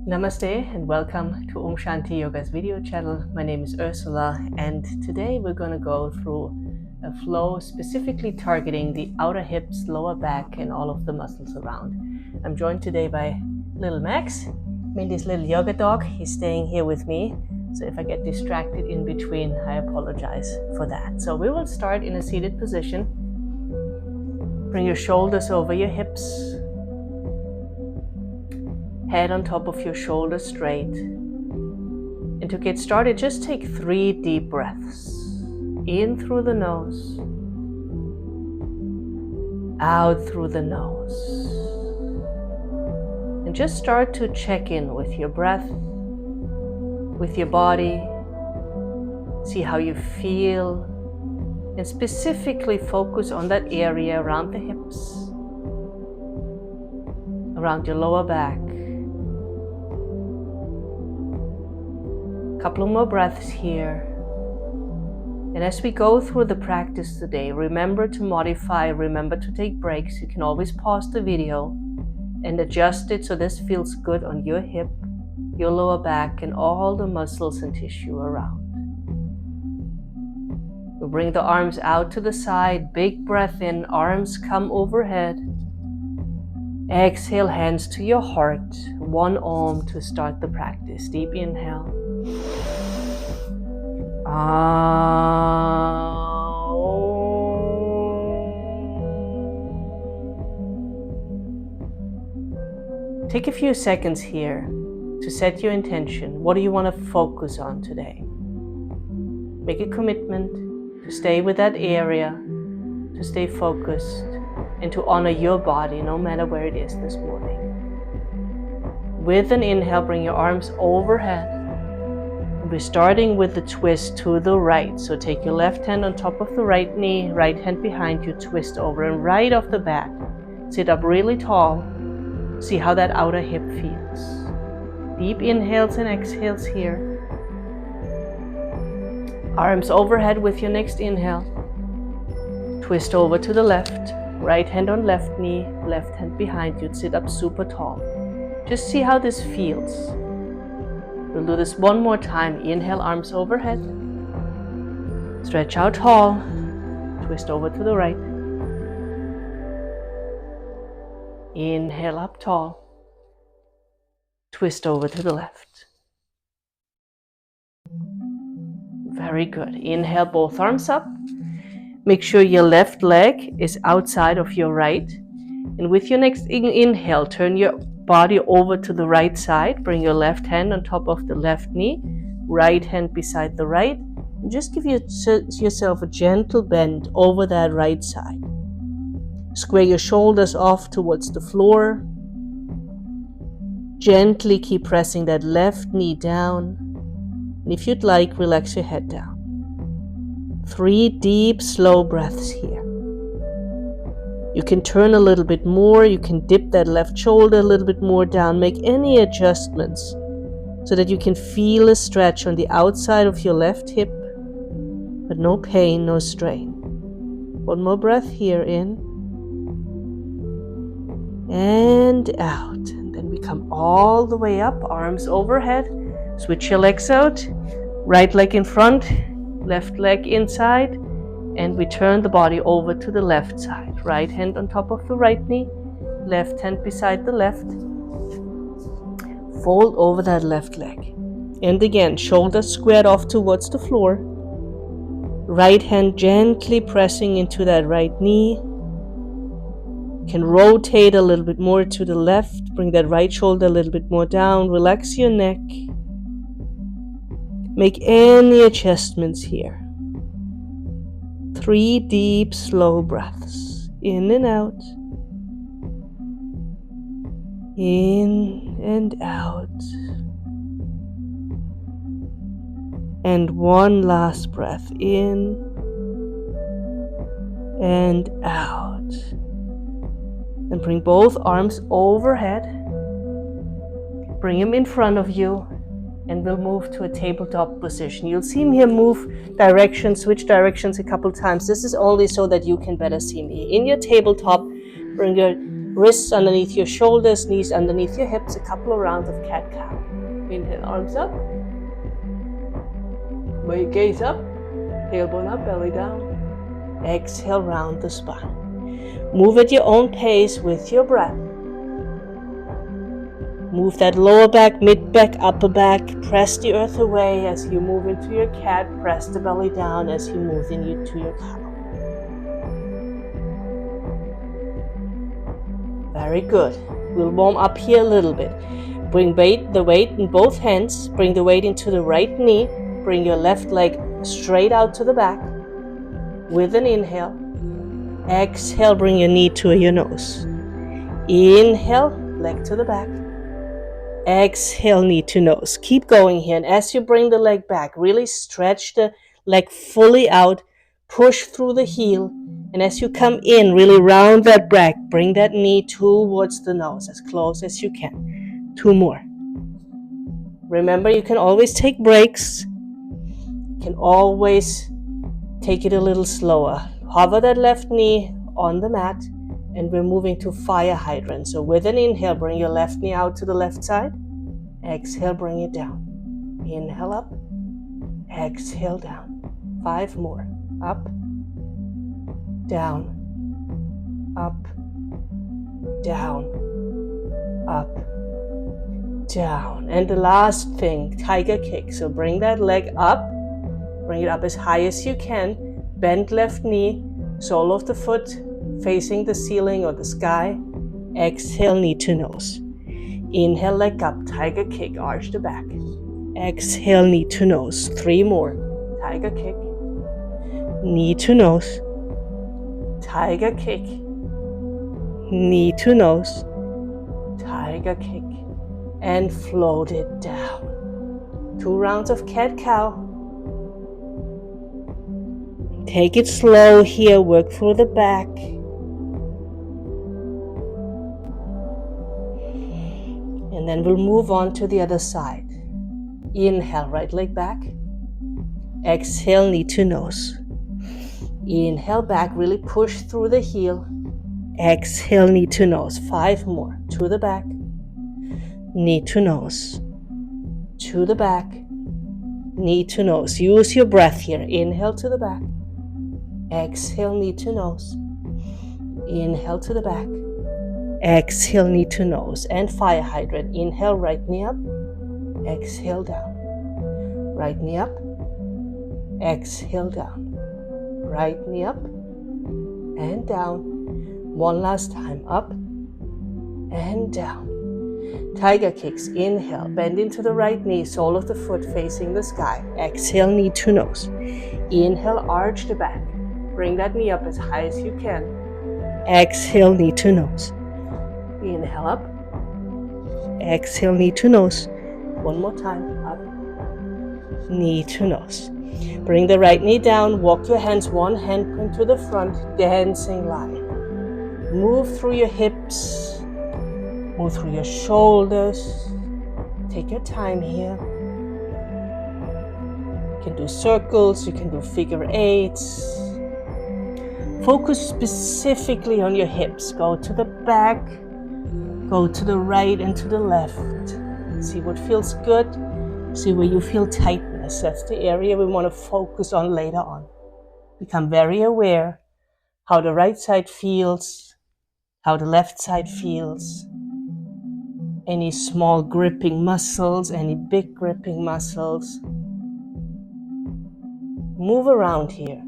Namaste and welcome to Om Shanti Yoga's video channel. My name is Ursula and today we're going to go through a flow specifically targeting the outer hips, lower back and all of the muscles around. I'm joined today by little Max, Mindy's little yoga dog. He's staying here with me, so if I get distracted in between, I apologize for that. So we will start in a seated position. Bring your shoulders over your hips. Head on top of your shoulders straight. And to get started, just take 3 deep breaths. In through the nose, out through the nose. And just start to check in with your breath, with your body. See how you feel, and specifically focus on that area around the hips, around your lower back. Couple more breaths here. And as we go through the practice today, remember to modify, remember to take breaks. You can always pause the video and adjust it so this feels good on your hip, your lower back, and all the muscles and tissue around. We'll bring the arms out to the side, big breath in, arms come overhead. Exhale, hands to your heart, one Om to start the practice. Deep inhale. Take a few seconds here to set your intention. What do you want to focus on today? Make a commitment to stay with that area, to stay focused, and to honor your body no matter where it is this morning. With an inhale, bring your arms overhead. We're starting with the twist to the right. So take your left hand on top of the right knee, right hand behind you, twist over, and right off the bat, sit up really tall. See how that outer hip feels. Deep inhales and exhales here. Arms overhead with your next inhale. Twist over to the left, right hand on left knee, left hand behind you, sit up super tall. Just see how this feels. We'll do this one more time. Inhale, arms overhead. Stretch out tall. Twist over to the right. Inhale up tall. Twist over to the left. Very good. Inhale, both arms up. Make sure your left leg is outside of your right. And with your next inhale, turn your body over to the right side. Bring your left hand on top of the left knee, right hand beside the right, and just give yourself a gentle bend over that right side. Square your shoulders off towards the floor. Gently keep pressing that left knee down. And if you'd like, relax your head down. 3 deep, slow breaths here. You can turn a little bit more, you can dip that left shoulder a little bit more down, make any adjustments so that you can feel a stretch on the outside of your left hip, but no pain, no strain. One more breath here, in and out. And then we come all the way up, arms overhead, switch your legs out, right leg in front, left leg inside, and we turn the body over to the left side. Right hand on top of the right knee, left hand beside the left. Fold over that left leg. And again, shoulders squared off towards the floor. Right hand gently pressing into that right knee. You can rotate a little bit more to the left. Bring that right shoulder a little bit more down. Relax your neck. Make any adjustments here. 3 deep, slow breaths. In and out. In and out. And one last breath in and out. And bring both arms overhead. Bring them in front of you. And we'll move to a tabletop position. You'll see me here move directions, switch directions a couple times. This is only so that you can better see me. In your tabletop, bring your Wrists underneath your shoulders, knees underneath your hips, a couple of rounds of cat-cow. Inhale, arms up. Where you gaze up, tailbone up, belly down. Exhale, round the spine. Move at your own pace with your breath. Move that lower back, mid back, upper back. Press the earth away as you move into your cat. Press the belly down as you move into your cow. Very good. We'll warm up here a little bit. Bring the weight in both hands. Bring the weight into the right knee. Bring your left leg straight out to the back. With an inhale. Exhale, bring your knee to your nose. Inhale, leg to the back. Exhale, knee to nose. Keep going here. And as you bring the leg back, really stretch the leg fully out. Push through the heel. And as you come in, really round that back. Bring that knee towards the nose as close as you can. 2 more. Remember, you can always take breaks. You can always take it a little slower. Hover that left knee on the mat. And we're moving to fire hydrant. So with an inhale, bring your left knee out to the left side. Exhale, bring it down. Inhale up. Exhale down. 5 more. Up. Down. Up. Down. Up. Down. And the last thing, tiger kick. So bring that leg up. Bring it up as high as you can. Bend left knee. Sole of the foot facing the ceiling or the sky. Exhale, knee to nose. Inhale, leg up, tiger kick, arch the back. Exhale, knee to nose. 3 more. Tiger kick. Knee to nose. Tiger kick. Knee to nose. Tiger kick. And float it down. 2 rounds of cat-cow. Take it slow here, work through the back. And then we'll move on to the other side. Inhale, right leg back. Exhale, knee to nose. Inhale back, really push through the heel. Exhale, knee to nose. 5 more. To the back. Knee to nose. To the back. Knee to nose. Use your breath here. Inhale to the back. Exhale, knee to nose. Inhale to the back. Exhale, knee to nose. And fire hydrant. Inhale, right knee up. Exhale, down. Right knee up. Exhale, down. Right knee up. And down. One last time. Up. And down. Tiger kicks. Inhale. Bend into the right knee. Sole of the foot facing the sky. Exhale, knee to nose. Inhale, arch the back. Bring that knee up as high as you can. Exhale, knee to nose. Inhale up. Exhale, knee to nose. One more time. Up. Knee to nose. Bring the right knee down. Walk your hands, one hand point to the front. Dancing line. Move through your hips. Move through your shoulders. Take your time here. You can do circles. You can do figure eights. Focus specifically on your hips. Go to the back, go to the right and to the left. See what feels good. See where you feel tightness. That's the area we want to focus on later on. Become very aware how the right side feels, how the left side feels. Any small gripping muscles, any big gripping muscles. Move around here.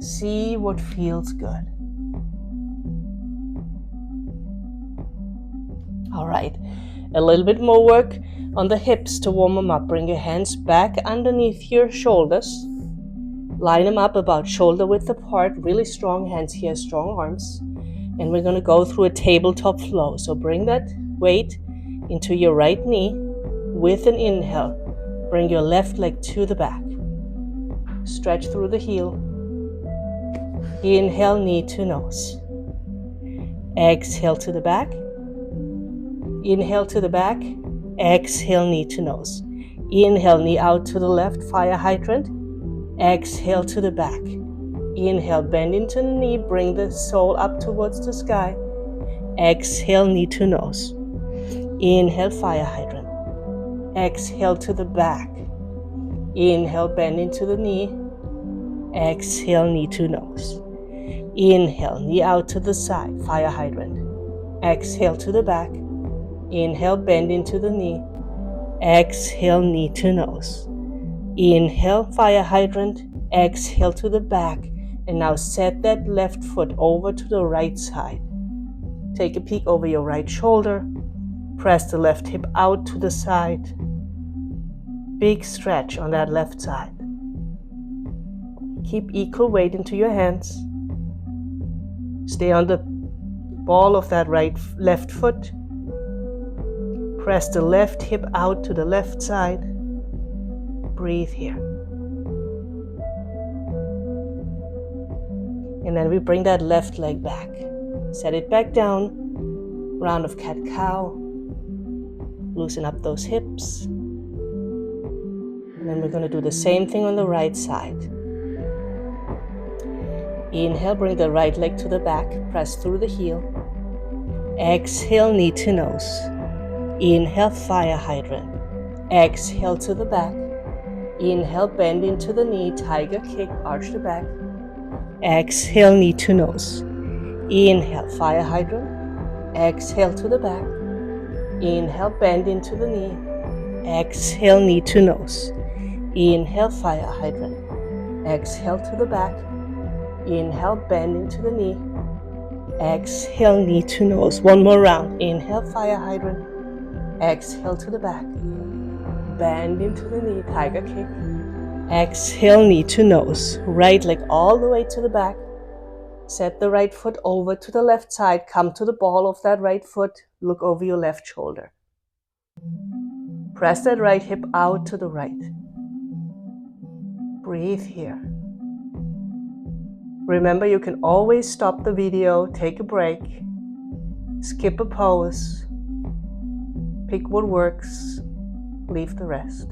See what feels good. All right, a little bit more work on the hips to warm them up. Bring your hands back underneath your shoulders. Line them up about shoulder width apart. Really strong hands here, strong arms. And we're going to go through a tabletop flow. So bring that weight into your right knee with an inhale. Bring your left leg to the back. Stretch through the heel. Inhale, knee to nose. Exhale to the back. Inhale to the back. Exhale, knee to nose. Inhale, knee out to the left, fire hydrant. Exhale to the back. Inhale, bend into the knee, bring the sole up towards the sky. Exhale, knee to nose. Inhale, fire hydrant. Exhale to the back. Inhale, bend into the knee. Exhale, knee to nose. Inhale, knee out to the side, fire hydrant. Exhale to the back. Inhale, bend into the knee. Exhale, knee to nose. Inhale, fire hydrant. Exhale to the back. And now set that left foot over to the right side. Take a peek over your right shoulder. Press the left hip out to the side. Big stretch on that left side. Keep equal weight into your hands. Stay on the ball of that left foot. Press the left hip out to the left side. Breathe here. And then we bring that left leg back. Set it back down. Round of cat-cow. Loosen up those hips. And then we're going to do the same thing on the right side. Inhale, bring the right leg to the back. Press through the heel. Exhale, knee to nose. Inhale, fire hydrant. Exhale to the back. Inhale, bend into the knee, tiger kick, arch the back. Exhale, knee to nose. Inhale, fire hydrant. Exhale to the back. Inhale, bend into the knee. Exhale, knee to nose. Inhale, fire hydrant. Exhale to the back. Inhale, bend into the knee. Exhale, knee to nose. One more round. Inhale, fire hydrant. Exhale to the back. Bend into the knee, tiger kick. Exhale, knee to nose. Right leg all the way to the back. Set the right foot over to the left side. Come to the ball of that right foot. Look over your left shoulder. Press that right hip out to the right. Breathe here. Remember, you can always stop the video, take a break, skip a pose, pick what works, leave the rest.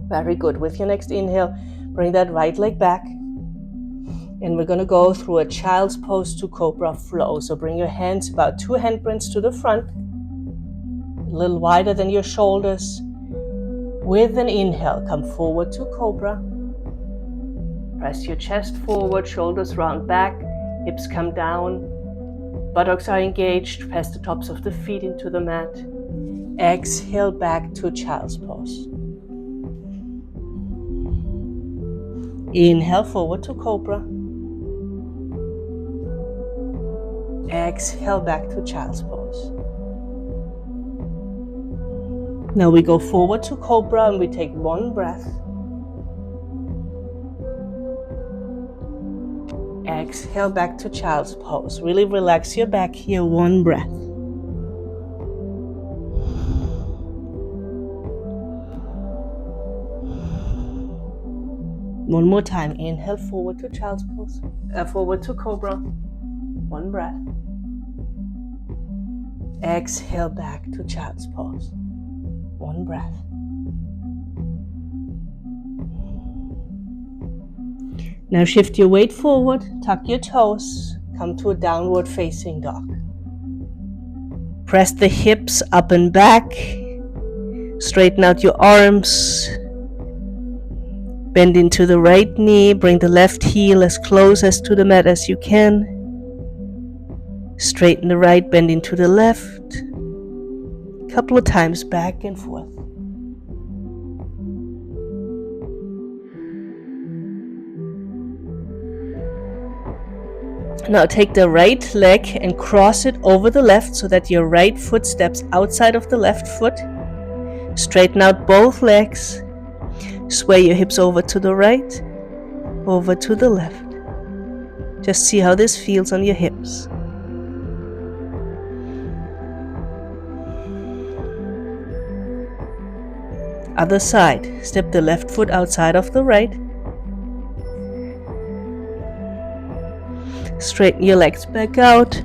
Very good. With your next inhale, bring that right leg back. And we're going to go through a child's pose to cobra flow. So bring your hands about 2 handprints to the front, a little wider than your shoulders. With an inhale, come forward to cobra. Press your chest forward, shoulders round back, hips come down, buttocks are engaged. Press the tops of the feet into the mat. Exhale back to child's pose. Inhale forward to cobra. Exhale back to child's pose. Now we go forward to cobra and we take one breath. Exhale back to child's pose. Really relax your back here. One breath. One more time. Inhale forward to child's pose. Forward to cobra. One breath. Exhale back to child's pose. One breath. Now shift your weight forward, tuck your toes, come to a downward facing dog. Press the hips up and back, straighten out your arms, bend into the right knee, bring the left heel as close as to the mat as you can. Straighten the right, bend into the left. A couple of times back and forth. Now take the right leg and cross it over the left so that your right foot steps outside of the left foot. Straighten out both legs. Sway your hips over to the right, over to the left. Just see how this feels on your hips. Other side. Step the left foot outside of the right. Straighten your legs back out.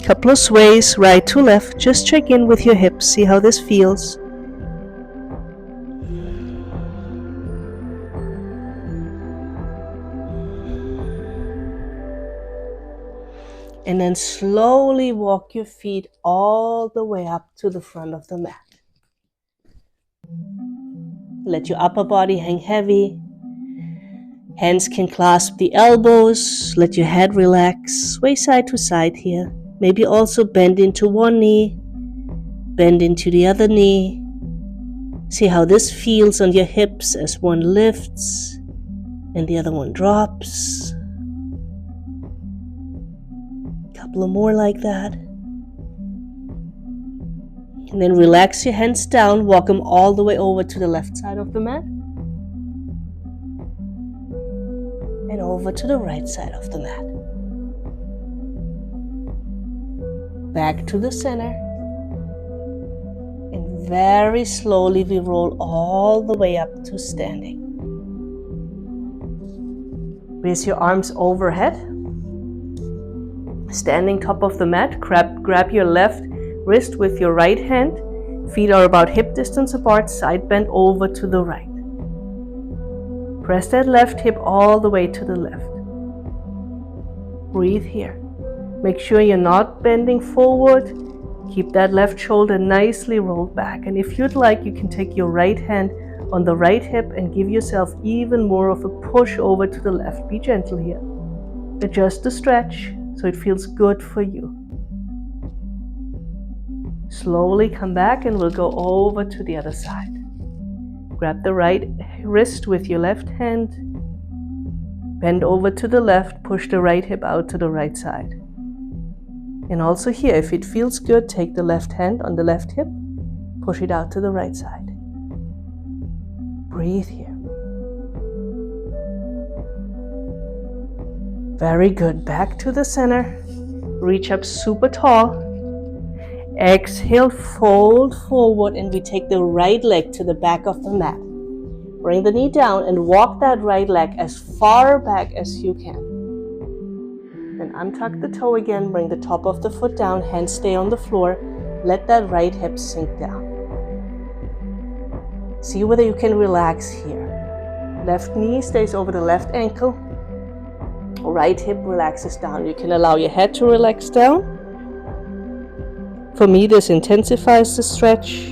Couple of sways, right to left. Just check in with your hips. See how this feels. And then slowly walk your feet all the way up to the front of the mat. Let your upper body hang heavy. Hands can clasp the elbows. Let your head relax. Sway side to side here. Maybe also bend into one knee. Bend into the other knee. See how this feels on your hips as one lifts and the other one drops. Couple of more like that. And then relax your hands down, walk them all the way over to the left side of the mat. And over to the right side of the mat. Back to the center. And very slowly we roll all the way up to standing. Raise your arms overhead. Standing top of the mat, grab your left wrist with your right hand. Feet are about hip distance apart, side bend over to the right. Press that left hip all the way to the left. Breathe here. Make sure you're not bending forward. Keep that left shoulder nicely rolled back. And if you'd like, you can take your right hand on the right hip and give yourself even more of a push over to the left. Be gentle here. Adjust the stretch so it feels good for you. Slowly come back and we'll go over to the other side. Grab the right wrist with your left hand. Bend over to the left, push the right hip out to the right side. And also here, if it feels good, take the left hand on the left hip, push it out to the right side. Breathe here. Very good. Back to the center. Reach up super tall. Exhale, fold forward, and we take the right leg to the back of the mat. Bring the knee down and walk that right leg as far back as you can. Then untuck the toe again, bring the top of the foot down, hands stay on the floor. Let that right hip sink down. See whether you can relax here. Left knee stays over the left ankle. Right hip relaxes down. You can allow your head to relax down. For me, this intensifies the stretch.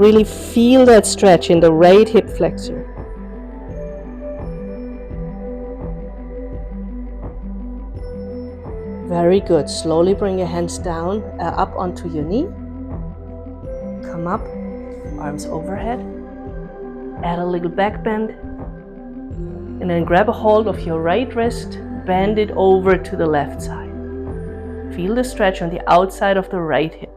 Really feel that stretch in the right hip flexor. Very good. Slowly bring your hands down, up onto your knee. Come up, arms overhead. Add a little back bend. And then grab a hold of your right wrist, bend it over to the left side. Feel the stretch on the outside of the right hip.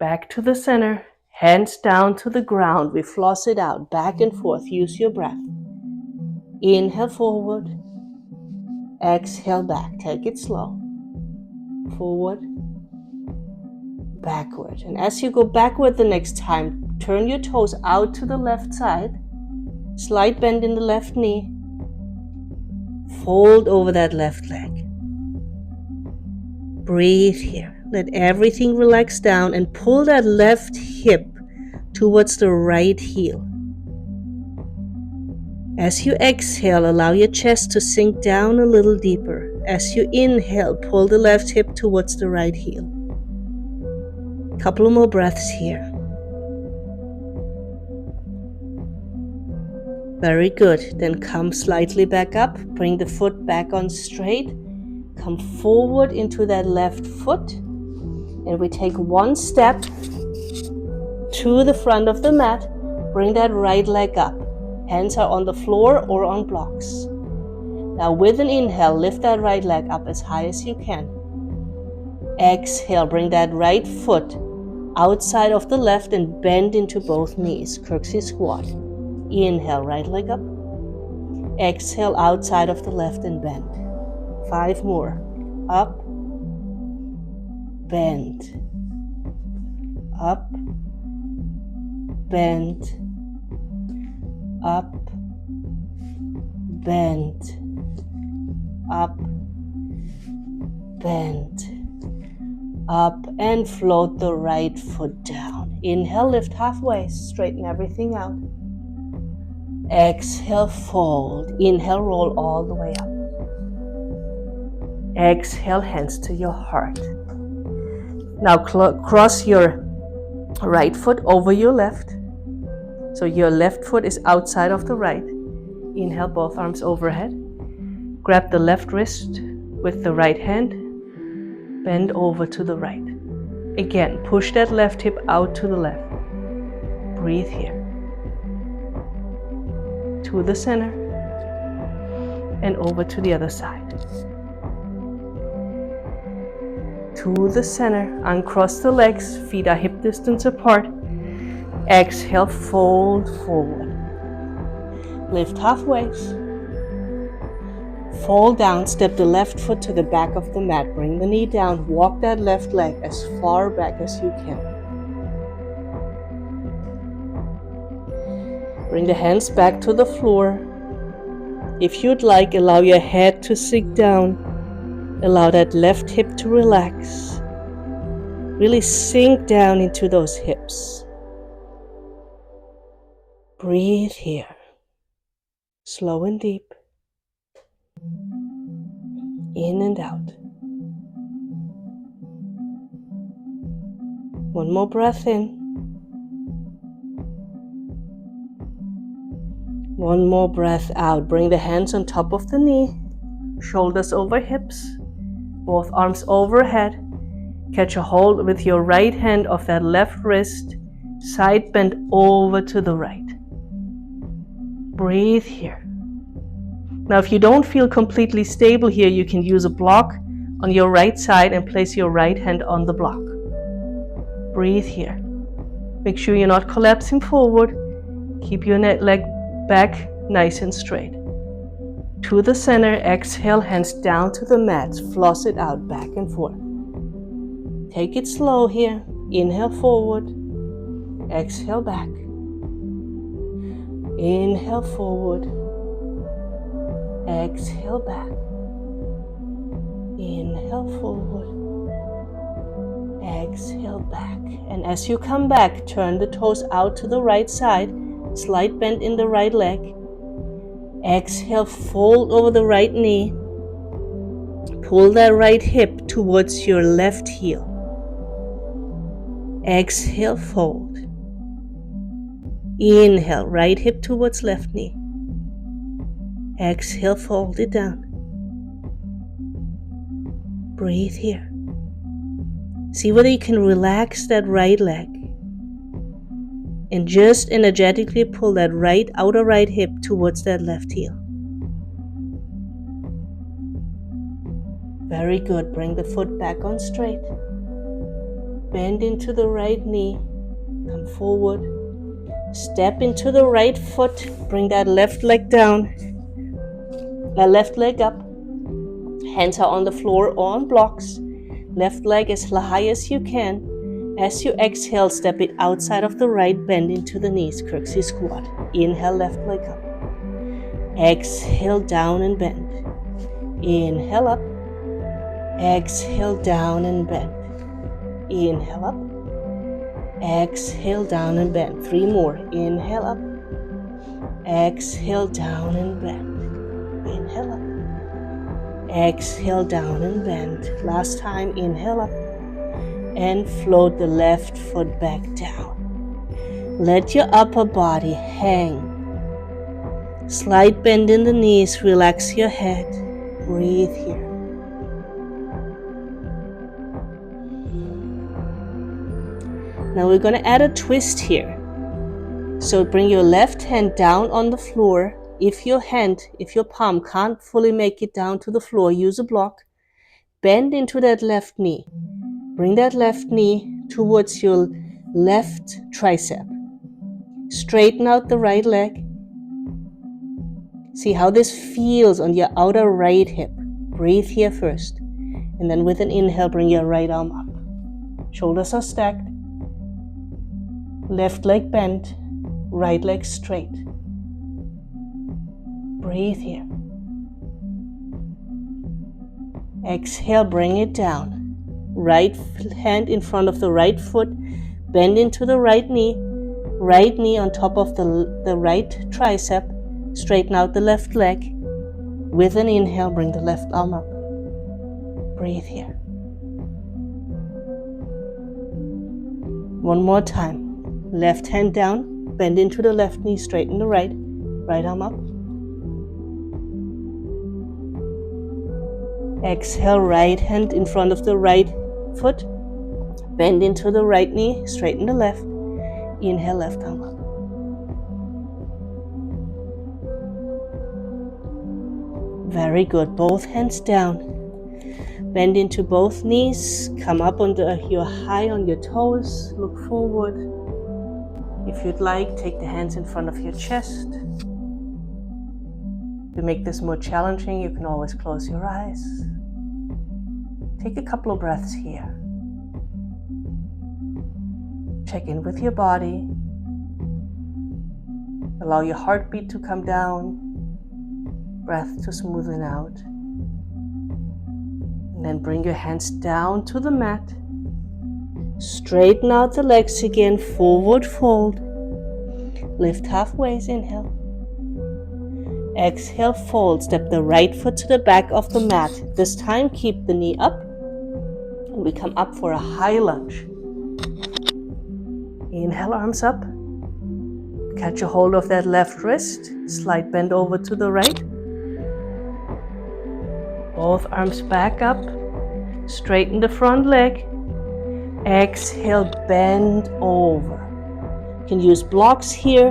Back to the center, hands down to the ground. We floss it out, back and forth. Use your breath. Inhale forward. Exhale back. Take it slow. Forward. Backward. And as you go backward the next time, turn your toes out to the left side. Slight bend in the left knee. Fold over that left leg. Breathe here. Let everything relax down and pull that left hip towards the right heel. As you exhale, allow your chest to sink down a little deeper. As you inhale, pull the left hip towards the right heel. Couple more breaths here. Very good. Then come slightly back up. Bring the foot back on straight. Come forward into that left foot. And we take one step to the front of the mat. Bring that right leg up. Hands are on the floor or on blocks. Now with an inhale, lift that right leg up as high as you can. Exhale, bring that right foot outside of the left and bend into both knees. Curtsy squat. Inhale, right leg up. Exhale, outside of the left and bend. 5 more. Up. Bend. Up. Bend. Up. Bend. Up. Bend. Up and float the right foot down. Inhale, lift halfway, straighten everything out. Exhale, fold. Inhale, roll all the way up. Exhale, hands to your heart. Now cross your right foot over your left. So your left foot is outside of the right. Inhale, both arms overhead. Grab the left wrist with the right hand. Bend over to the right. Again, push that left hip out to the left. Breathe here. To the center and over to the other side. To the center, uncross the legs, feet are hip distance apart. Exhale, fold forward. Lift halfway. Fall down, step the left foot to the back of the mat. Bring the knee down, walk that left leg as far back as you can. Bring the hands back to the floor. If you'd like, allow your head to sink down. Allow that left hip to relax. Really sink down into those hips. Breathe here. Slow and deep. In and out. One more breath in. One more breath out. Bring the hands on top of the knee. Shoulders over hips. Both arms overhead. Catch a hold with your right hand of that left wrist. Side bend over to the right. Breathe here. Now, if you don't feel completely stable here, you can use a block on your right side and place your right hand on the block. Breathe here. Make sure you're not collapsing forward. Keep your leg back nice and straight. To the center, exhale, hands down to the mat. Floss it out back and forth. Take it slow here. Inhale forward. Exhale back. Inhale forward. Exhale back. Inhale forward. Exhale back. And as you come back, turn the toes out to the right side. Slight bend in the right leg. Exhale, fold over the right knee. Pull that right hip towards your left heel. Exhale, fold. Inhale, right hip towards left knee. Exhale, fold it down. Breathe here. See whether you can relax that right leg. And just energetically pull that outer right hip towards that left heel. Very good. Bring the foot back on straight. Bend into the right knee. Come forward. Step into the right foot. Bring that left leg down. That left leg up. Hands are on the floor or on blocks. Left leg as high as you can. As you exhale, step it outside of the right, bend into the knees, curtsy squat. Inhale, left leg up. Exhale, down and bend. Inhale up. Exhale, down and bend. Inhale up. Exhale, down and bend. 3 more. Inhale up. Exhale, down and bend. Inhale up. Exhale, down and bend. Last time, inhale up. And float the left foot back down. Let your upper body hang. Slight bend in the knees, relax your head. Breathe here. Now we're going to add a twist here. So bring your left hand down on the floor. If your palm can't fully make it down to the floor, use a block. Bend into that left knee. Bring that left knee towards your left tricep. Straighten out the right leg. See how this feels on your outer right hip. Breathe here first. And then with an inhale, bring your right arm up. Shoulders are stacked. Left leg bent. Right leg straight. Breathe here. Exhale, bring it down. Right hand in front of the right foot, bend into the right knee on top of the right tricep, straighten out the left leg. With an inhale, bring the left arm up. Breathe here. One more time. Left hand down, bend into the left knee, straighten the right. Right arm up. Exhale, right hand in front of the right foot. Bend into the right knee, straighten the left. Inhale, left arm up. Very good. Both hands down. Bend into both knees. Come up you're high on your toes. Look forward. If you'd like, take the hands in front of your chest. To make this more challenging, you can always close your eyes. Take a couple of breaths here. Check in with your body. Allow your heartbeat to come down. Breath to smoothen out. And then bring your hands down to the mat. Straighten out the legs again, forward fold. Lift halfway, inhale. Exhale, fold. Step the right foot to the back of the mat. This time, keep the knee up. And we come up for a high lunge. Inhale, arms up. Catch a hold of that left wrist. Slight bend over to the right. Both arms back up. Straighten the front leg. Exhale, bend over. You can use blocks here,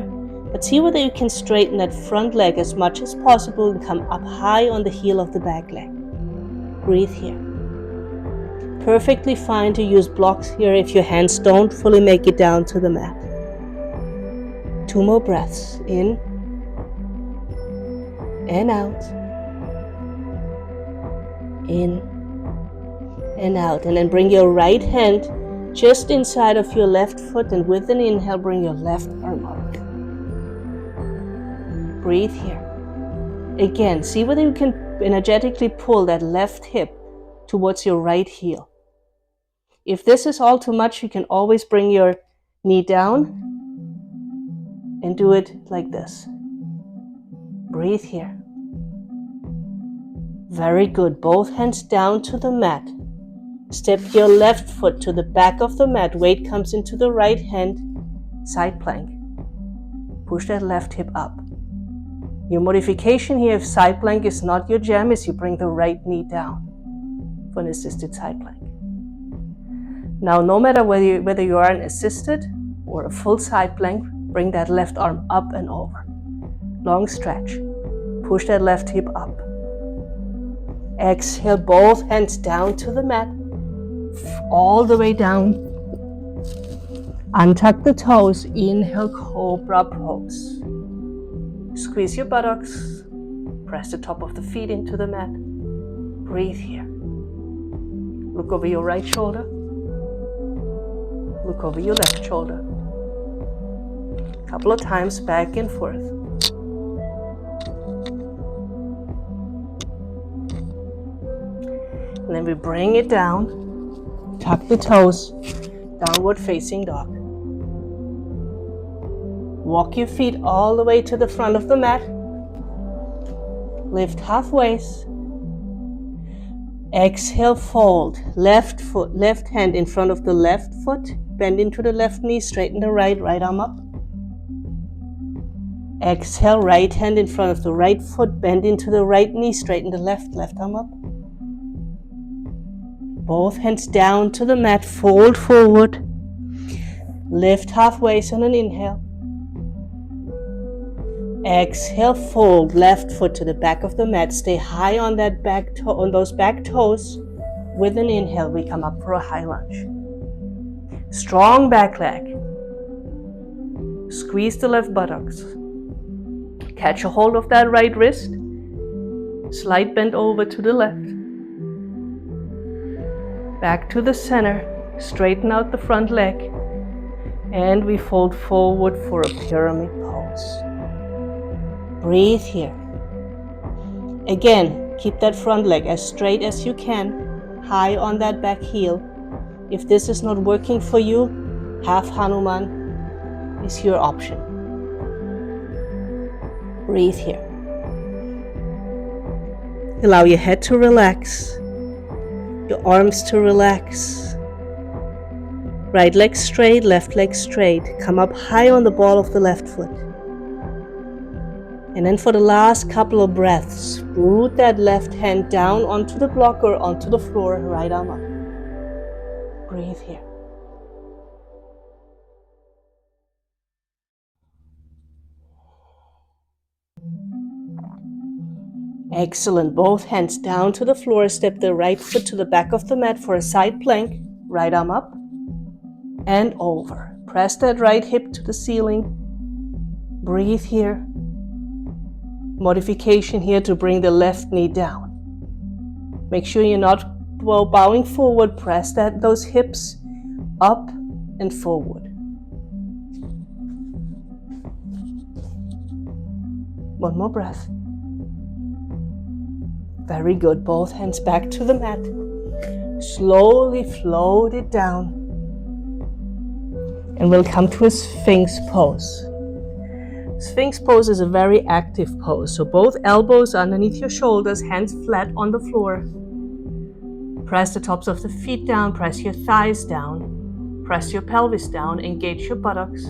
but see whether you can straighten that front leg as much as possible and come up high on the heel of the back leg. Breathe here. Perfectly fine to use blocks here if your hands don't fully make it down to the mat. 2 more breaths. In and out. In and out. And then bring your right hand just inside of your left foot, and with an inhale, bring your left arm up. Breathe here. Again, see whether you can energetically pull that left hip towards your right heel. If this is all too much, you can always bring your knee down and do it like this. Breathe here. Very good. Both hands down to the mat. Step your left foot to the back of the mat. Weight comes into the right hand. Side plank. Push that left hip up. Your modification here, if side plank is not your jam, is you bring the right knee down for an assisted side plank. Now, no matter whether you are an assisted or a full side plank, bring that left arm up and over. Long stretch. Push that left hip up. Exhale, both hands down to the mat. All the way down. Untuck the toes. Inhale, cobra pose. Squeeze your buttocks. Press the top of the feet into the mat. Breathe here. Look over your right shoulder. Look over your left shoulder. A couple of times back and forth. And then we bring it down. Tuck the toes. Downward facing dog. Walk your feet all the way to the front of the mat. Lift halfway. Exhale, fold. Left hand in front of the left foot. Bend into the left knee, straighten the right arm up. Exhale, right hand in front of the right foot. Bend into the right knee, straighten the left arm up. Both hands down to the mat, fold forward. Lift halfway on an inhale. Exhale, fold left foot to the back of the mat. Stay high on that on those back toes. With an inhale, we come up for a high lunge. Strong back leg. Squeeze the left buttocks. Catch a hold of that right wrist. Slight bend over to the left. Back to the center. Straighten out the front leg. And we fold forward for a pyramid pose. Breathe here. Again, keep that front leg as straight as you can, high on that back heel. If this is not working for you, half Hanuman is your option. Breathe here. Allow your head to relax. Your arms to relax. Right leg straight, left leg straight. Come up high on the ball of the left foot. And then for the last couple of breaths, root that left hand down onto the block or onto the floor, right arm up. Breathe here. Excellent. Both hands down to the floor. Step the right foot to the back of the mat for a side plank. Right arm up and over. Press that right hip to the ceiling. Breathe here. Modification here to bring the left knee down. Make sure you're not bowing forward. Press those hips up and forward. One more breath. Very good. Both hands back to the mat. Slowly float it down. And we'll come to a Sphinx pose. Sphinx pose is a very active pose. So both elbows underneath your shoulders, hands flat on the floor. Press the tops of the feet down, press your thighs down, press your pelvis down, engage your buttocks.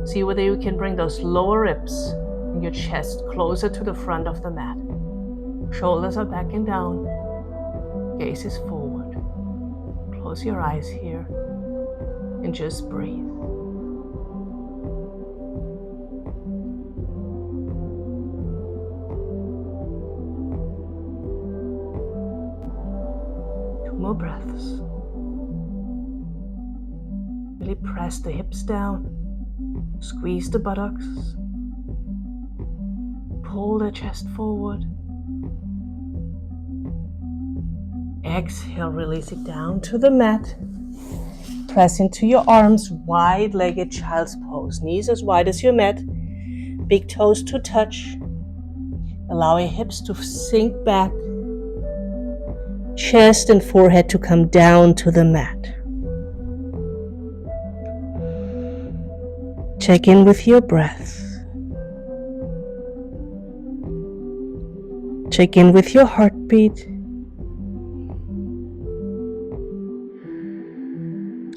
See whether you can bring those lower ribs and your chest closer to the front of the mat. Shoulders are back and down, gaze is forward. Close your eyes here and just breathe. More breaths. Really press the hips down, squeeze the buttocks, pull the chest forward. Exhale, release it down to the mat. Press into your arms, wide-legged child's pose. Knees as wide as your mat, big toes to touch. Allow your hips to sink back. Chest and forehead to come down to the mat. Check in with your breath. Check in with your heartbeat.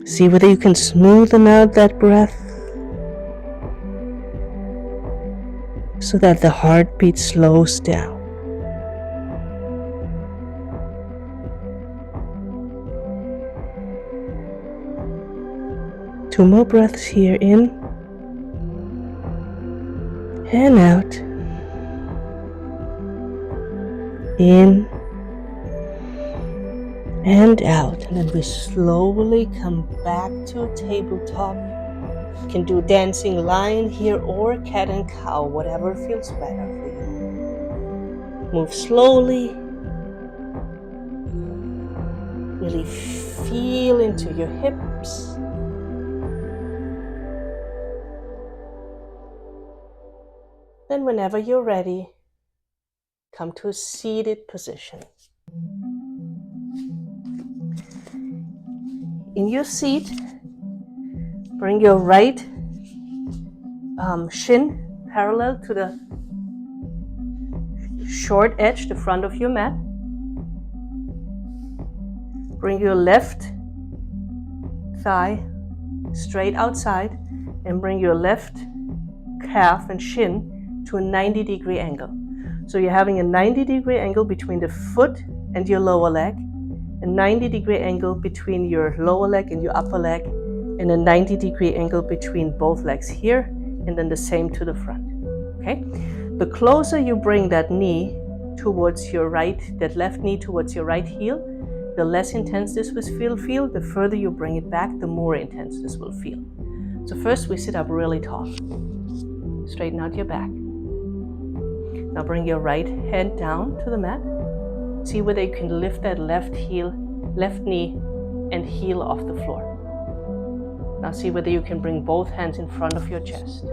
See whether you can smoothen out that breath so that the heartbeat slows down. Two more breaths here, in and out. In and out. And then we slowly come back to a tabletop. You can do dancing lion here or cat and cow, whatever feels better for you. Move slowly. Really feel into your hips. Then whenever you're ready, come to a seated position. In your seat, bring your right shin parallel to the short edge, the front of your mat. Bring your left thigh straight outside and bring your left calf and shin to a 90-degree angle. So you're having a 90-degree angle between the foot and your lower leg, a 90-degree angle between your lower leg and your upper leg, and a 90-degree angle between both legs here, and then the same to the front. Okay? The closer you bring that knee towards your right, that left knee towards your right heel, the less intense this will feel. The further you bring it back, the more intense this will feel. So first we sit up really tall. Straighten out your back. Now bring your right hand down to the mat. See whether you can lift that left knee and heel off the floor. Now see whether you can bring both hands in front of your chest.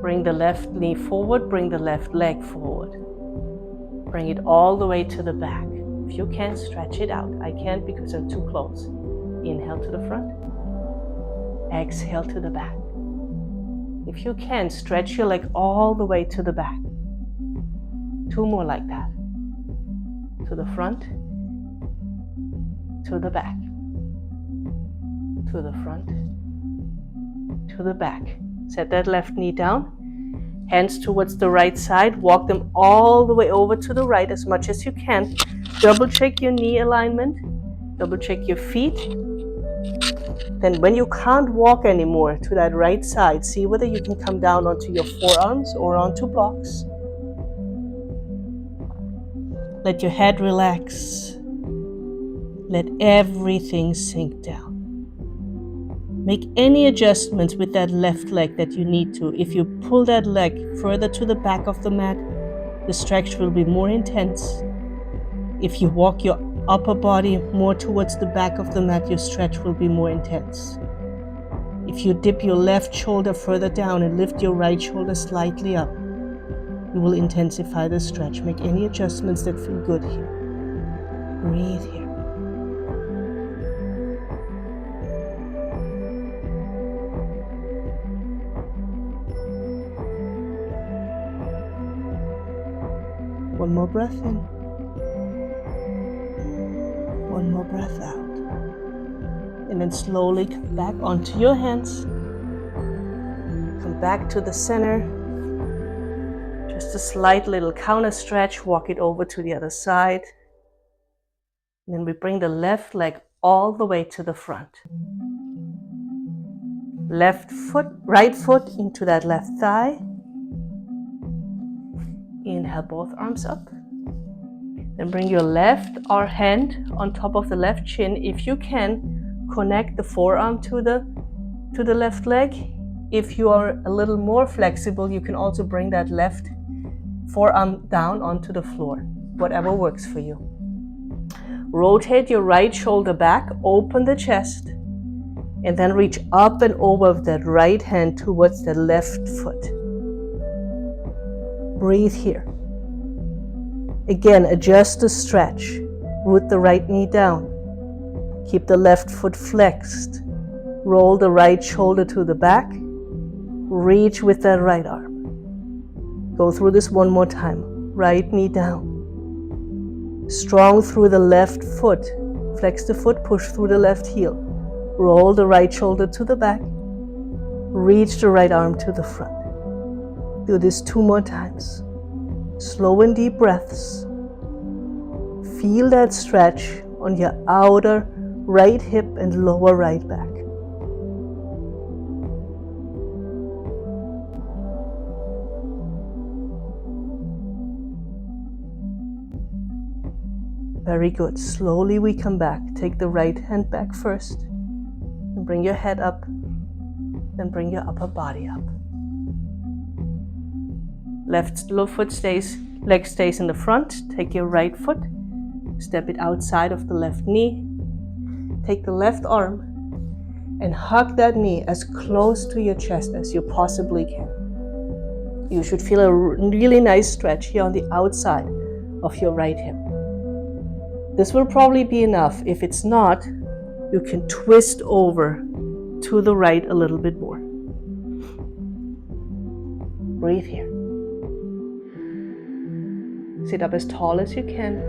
Bring the left knee forward, bring the left leg forward. Bring it all the way to the back. If you can, stretch it out. I can't because I'm too close. Inhale to the front. Exhale to the back. If you can, stretch your leg all the way to the back. Two more like that. To the front to the back, to the front, to the back. Set that left knee down. Hands towards the right side. Walk them all the way over to the right as much as you can. Double check your knee alignment. Double check your feet. Then when you can't walk anymore to that right side, see whether you can come down onto your forearms or onto blocks. Let your head relax. Let everything sink down. Make any adjustments with that left leg that you need to. If you pull that leg further to the back of the mat, the stretch will be more intense. If you walk your upper body more towards the back of the mat, your stretch will be more intense. If you dip your left shoulder further down and lift your right shoulder slightly up, you will intensify the stretch. Make any adjustments that feel good here. Breathe here. One more breath in. One more breath out. And then slowly come back onto your hands. Come back to the center. Just a slight little counter stretch. Walk it over to the other side. And then we bring the left leg all the way to the front. Right foot into that left thigh. Inhale, both arms up. Then bring your left hand on top of the left chin. If you can, connect the forearm to the left leg. If you are a little more flexible, you can also bring that left forearm down onto the floor, whatever works for you. Rotate your right shoulder back, open the chest, and then reach up and over with that right hand towards the left foot. Breathe here. Again, adjust the stretch. Root the right knee down. Keep the left foot flexed. Roll the right shoulder to the back. Reach with that right arm. Go through this one more time. Right knee down. Strong through the left foot. Flex the foot, push through the left heel. Roll the right shoulder to the back. Reach the right arm to the front. Do this 2 more times. Slow and deep breaths. Feel that stretch on your outer right hip and lower right back. Very good. Slowly we come back. Take the right hand back first. And bring your head up. Then bring your upper body up. Left leg stays in the front. Take your right foot, step it outside of the left knee. Take the left arm and hug that knee as close to your chest as you possibly can. You should feel a really nice stretch here on the outside of your right hip. This will probably be enough. If it's not, you can twist over to the right a little bit more. Breathe here. Sit up as tall as you can.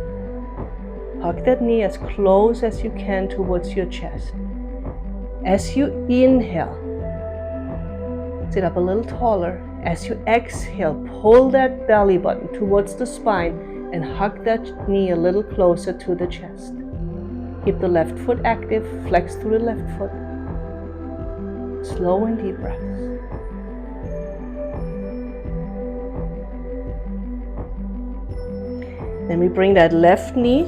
Hug that knee as close as you can towards your chest. As you inhale, sit up a little taller. As you exhale, pull that belly button towards the spine and hug that knee a little closer to the chest. Keep the left foot active, flex through the left foot. Slow and deep breaths. Then we bring that left knee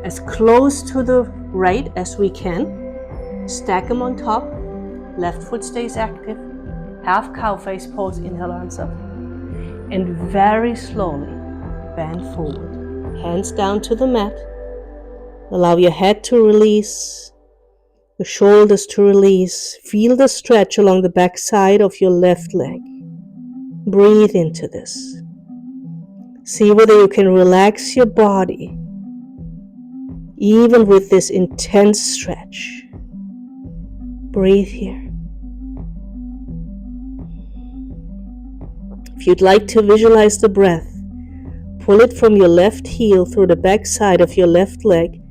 as close to the right as we can. Stack them on top. Left foot stays active. Half cow face pose, inhale, arms up. And very slowly bend forward. Hands down to the mat. Allow your head to release. Your shoulders to release. Feel the stretch along the back side of your left leg. Breathe into this. See whether you can relax your body, even with this intense stretch. Breathe here. If you'd like to visualize the breath, pull it from your left heel through the back side of your left leg,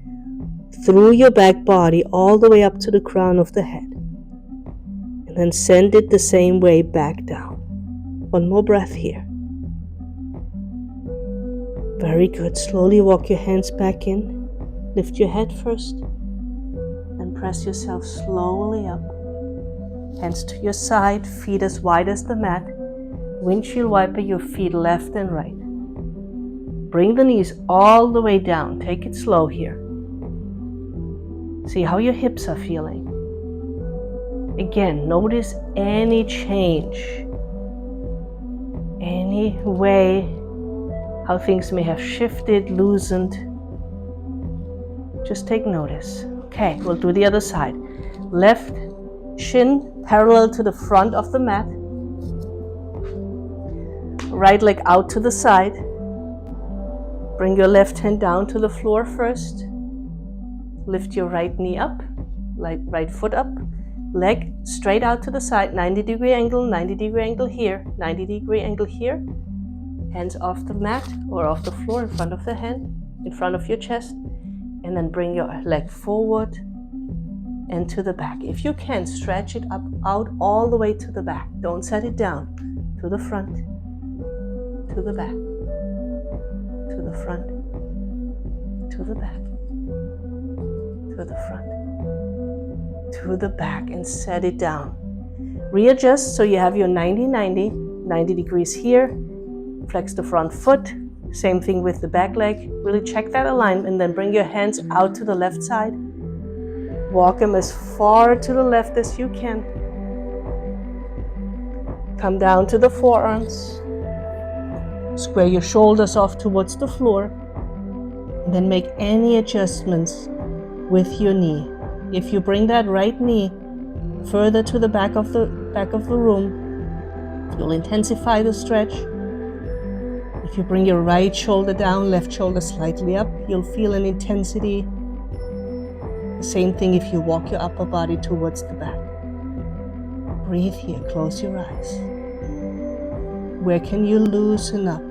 through your back body all the way up to the crown of the head. And then send it the same way back down. One more breath here. Very good. Slowly walk your hands back in. Lift your head first. And press yourself slowly up. Hands to your side, feet as wide as the mat. Windshield wiper your feet left and right. Bring the knees all the way down. Take it slow here. See how your hips are feeling. Again, notice any change, any way how things may have shifted, loosened. Just take notice. Okay, we'll do the other side. Left shin parallel to the front of the mat. Right leg out to the side. Bring your left hand down to the floor first. Lift your right knee up, right foot up. Leg straight out to the side, 90-degree angle, 90-degree angle here, 90-degree angle here. Hands off the mat or off the floor in front of the hand, in front of your chest. And then bring your leg forward and to the back. If you can, stretch it up, out all the way to the back. Don't set it down. To the front, to the back, to the front, to the back, to the front, to the back, and set it down. Readjust so you have your 90 degrees here. Flex the front foot. Same thing with the back leg. Really check that alignment, and then bring your hands out to the left side. Walk them as far to the left as you can. Come down to the forearms. Square your shoulders off towards the floor. And then make any adjustments with your knee. If you bring that right knee further to the back of the room, you'll intensify the stretch. If you bring your right shoulder down, left shoulder slightly up, you'll feel an intensity. The same thing if you walk your upper body towards the back. Breathe here, close your eyes. Where can you loosen up?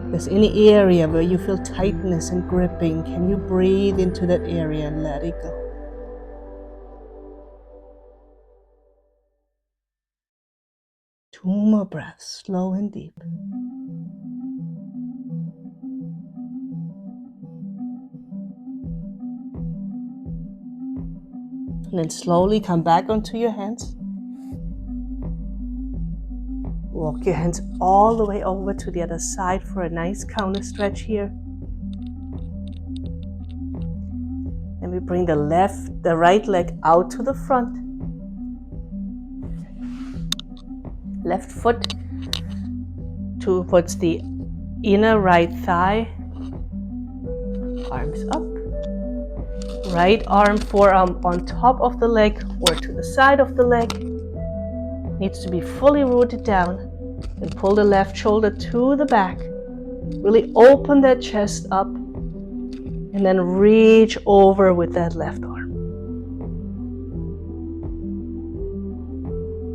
If there's any area where you feel tightness and gripping, can you breathe into that area and let it go? Two more breaths, slow and deep. And then slowly come back onto your hands. Walk your hands all the way over to the other side for a nice counter stretch here. And we bring the right leg out to the front. Left foot towards the inner right thigh. Arms up. Right arm, forearm on top of the leg or to the side of the leg. Needs to be fully rooted down. And pull the left shoulder to the back. Really open that chest up. And then reach over with that left arm.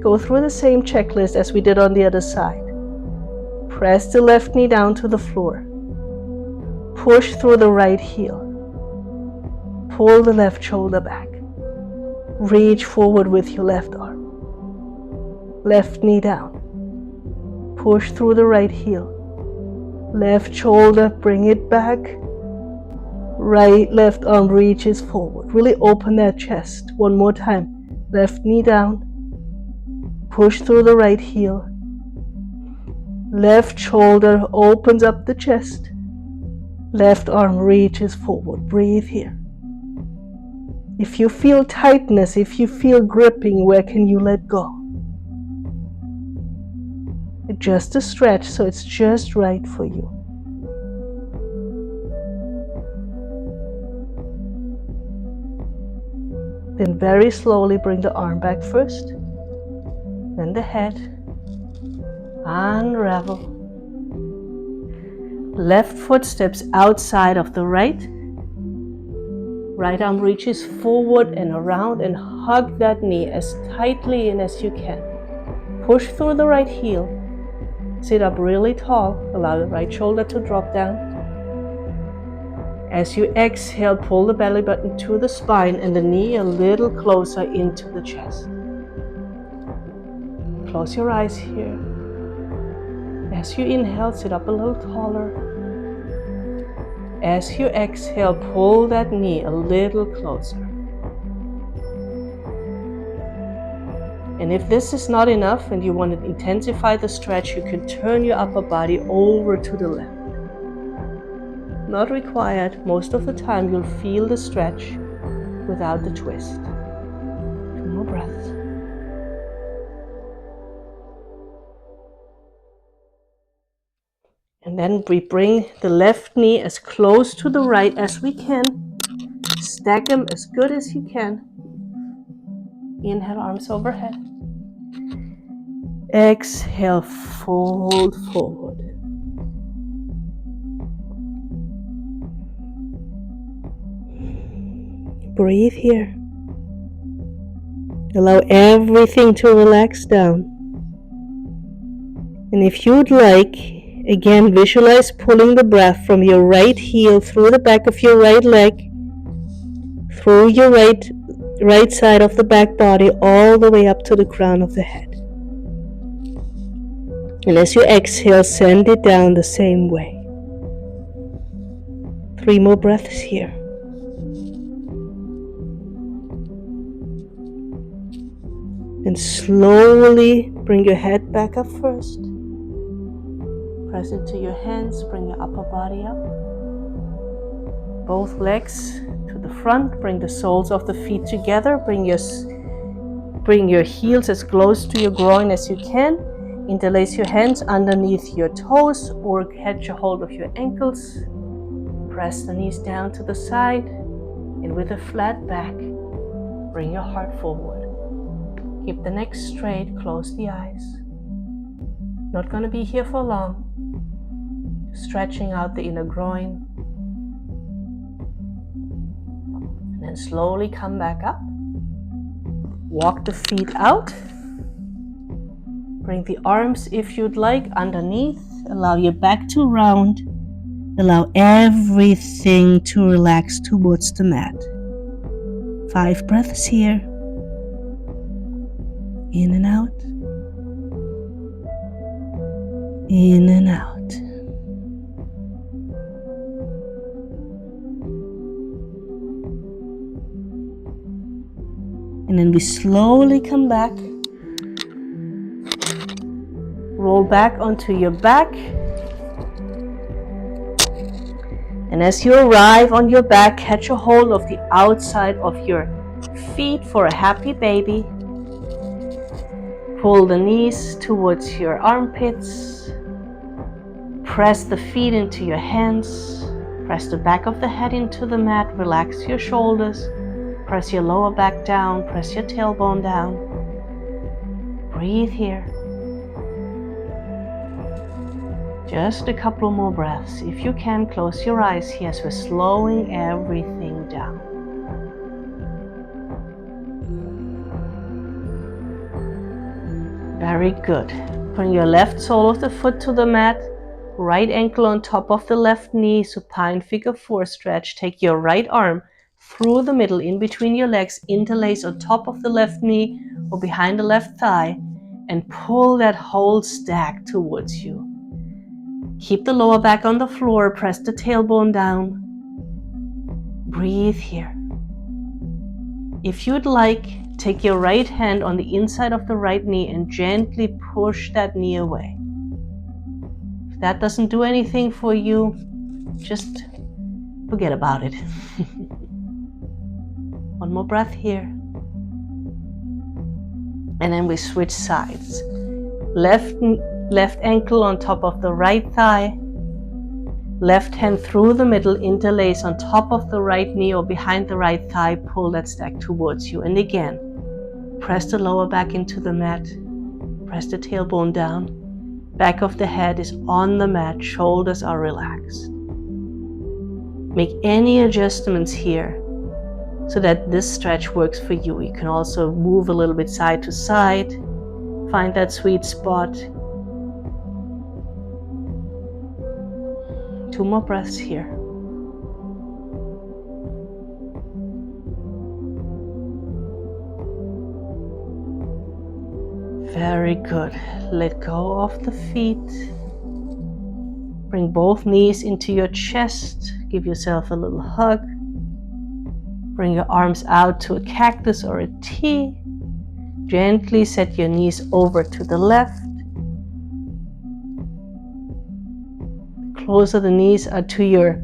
Go through the same checklist as we did on the other side. Press the left knee down to the floor. Push through the right heel. Pull the left shoulder back. Reach forward with your left arm. Left knee down. Push through the right heel. Left shoulder, bring it back. Left arm reaches forward. Really open that chest. One more time. Left knee down. Push through the right heel. Left shoulder opens up the chest. Left arm reaches forward. Breathe here. If you feel tightness, if you feel gripping, where can you let go? Just a stretch so it's just right for you. Then very slowly bring the arm back first, then the head. Unravel. Left foot steps outside of the right. Right arm reaches forward and around and hug that knee as tightly in as you can. Push through the right heel. Sit up really tall. Allow the right shoulder to drop down. As you exhale, pull the belly button to the spine and the knee a little closer into the chest. Close your eyes here. As you inhale, sit up a little taller. As you exhale, pull that knee a little closer. And if this is not enough and you want to intensify the stretch, you can turn your upper body over to the left. Not required. Most of the time you'll feel the stretch without the twist. 2 more breaths. And then we bring the left knee as close to the right as we can. Stack them as good as you can. Inhale, arms overhead. Exhale, fold forward. Breathe here. Allow everything to relax down. And if you'd like, again, visualize pulling the breath from your right heel through the back of your right leg, through your right side of the back body, all the way up to the crown of the head. And as you exhale, send it down the same way. 3 more breaths here. And slowly bring your head back up first. Press into your hands, bring your upper body up. Both legs to the front, bring the soles of the feet together. Bring your heels as close to your groin as you can. Interlace your hands underneath your toes or catch a hold of your ankles. Press the knees down to the side, and with a flat back, bring your heart forward. Keep the neck straight, close the eyes. Not going to be here for long. Stretching out the inner groin. And then slowly come back up. Walk the feet out. Bring the arms, if you'd like, underneath. Allow your back to round. Allow everything to relax towards the mat. 5 breaths here. In and out. In and out. And then we slowly come back. Roll back onto your back. And as you arrive on your back, catch a hold of the outside of your feet for a happy baby. Pull the knees towards your armpits. Press the feet into your hands. Press the back of the head into the mat. Relax your shoulders. Press your lower back down. Press your tailbone down. Breathe here. Just a couple more breaths. If you can, close your eyes here as we're slowing everything down. Very good. Bring your left sole of the foot to the mat. Right ankle on top of the left knee, supine figure 4 stretch. Take your right arm through the middle, in between your legs, interlace on top of the left knee or behind the left thigh, and pull that whole stack towards you. Keep the lower back on the floor, press the tailbone down. Breathe here. If you'd like, take your right hand on the inside of the right knee and gently push that knee away. If that doesn't do anything for you, just forget about it. 1 more breath here. And then we switch sides. Left ankle on top of the right thigh. Left hand through the middle, interlace on top of the right knee or behind the right thigh. Pull that stack towards you. And again, press the lower back into the mat. Press the tailbone down. Back of the head is on the mat. Shoulders are relaxed. Make any adjustments here so that this stretch works for you. You can also move a little bit side to side. Find that sweet spot. 2 more breaths here. Very good. Let go of the feet. Bring both knees into your chest. Give yourself a little hug. Bring your arms out to a cactus or a T. Gently set your knees over to the left. The closer the knees are to your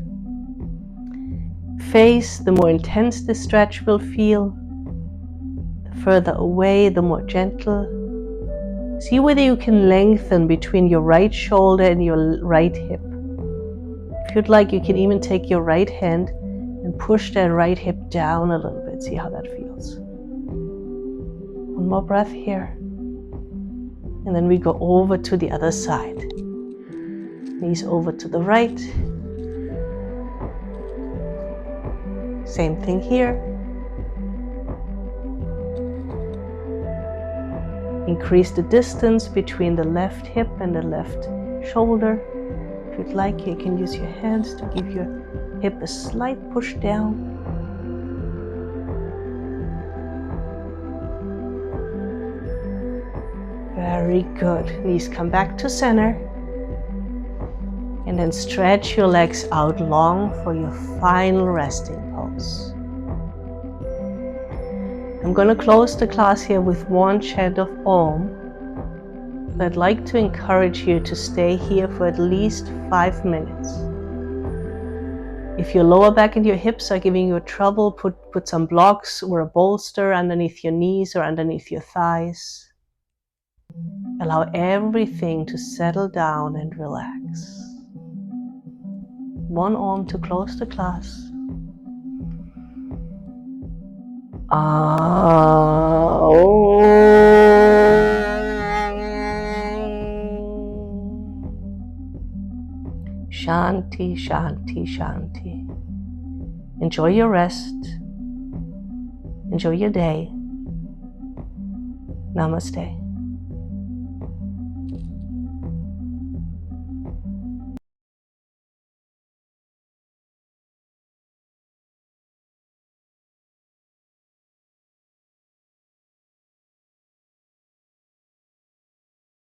face, the more intense the stretch will feel. The further away, the more gentle. See whether you can lengthen between your right shoulder and your right hip. If you'd like, you can even take your right hand and push that right hip down a little bit. See how that feels. One more breath here. And then we go over to the other side. Knees over to the right. Same thing here. Increase the distance between the left hip and the left shoulder. If you'd like, you can use your hands to give your hip a slight push down. Very good. Knees come back to center. And then stretch your legs out long for your final resting pose. I'm going to close the class here with one chant of Om. I'd like to encourage you to stay here for at least 5 minutes. If your lower back and your hips are giving you trouble, put some blocks or a bolster underneath your knees or underneath your thighs. Allow everything to settle down and relax. One Om to close the class. Shanti, Shanti, Shanti. Enjoy your rest. Enjoy your day. Namaste.